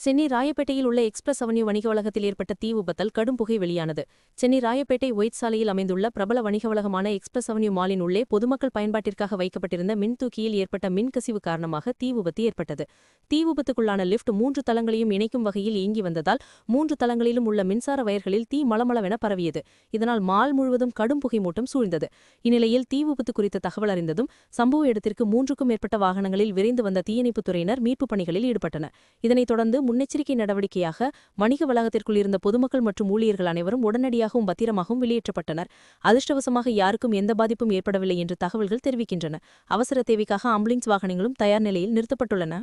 சென்னை ராயப்பேட்டையில் உள்ள express avenue வணிக வளாகத்தில் ஏற்பட்ட தீ விபத்தில் கடும் புகை வெளியானது. சென்னை ராயப்பேட்டை ஒயிட் சாலையில் அமைந்துள்ள பிரபல வணிக வளாகமான எக்ஸ்பிரஸ் அவென்யூ மாலின் உள்ளே பொதுமக்கள் பயன்பாட்டிற்காக வைக்கப்பட்டிருந்த மின்தூக்கியில் ஏற்பட்ட மின்கசிவு காரணமாக தீ விபத்து ஏற்பட்டது. தீ விபத்துக்குள்ளான லிப்ட் 3 தளங்களையும் இணைக்கும் வகையில் இயங்கி வந்ததால் 3 தளங்களிலும் உள்ள மின்சார வயர்களில் தீ மளமளவென பரவியது. இதனால் மால் முழுவதும் கடும் புகை மூட்டம் சூழ்ந்தது. இந்நிலையில் தீ விபத்து குறித்த தகவல் அறிந்ததும் சம்பவ இடத்திற்கு 3க்கும் மேற்பட்ட வாகனங்களில் விரைந்து வந்த தீயணைப்புத் துறையினர் மீட்புப் பணிகளில் ஈடுபட்டனர். இதனைத் தொடர்ந்து முன்னெச்சரிக்கை நடவடிக்கையாக வணிக வளாகத்திற்குள் இருந்த பொதுமக்கள் மற்றும் ஊழியர்கள் அனைவரும் உடனடியாகவும் பத்திரமாகவும் வெளியேற்றப்பட்டனர். அதிர்ஷ்டவசமாக யாருக்கும் எந்த பாதிப்பும் ஏற்படவில்லை என்று தகவல்கள் தெரிவிக்கின்றன. அவசர தேவைக்காக ஆம்புலன்ஸ் வாகனங்களும் தயார் நிலையில் நிறுத்தப்பட்டுள்ளன.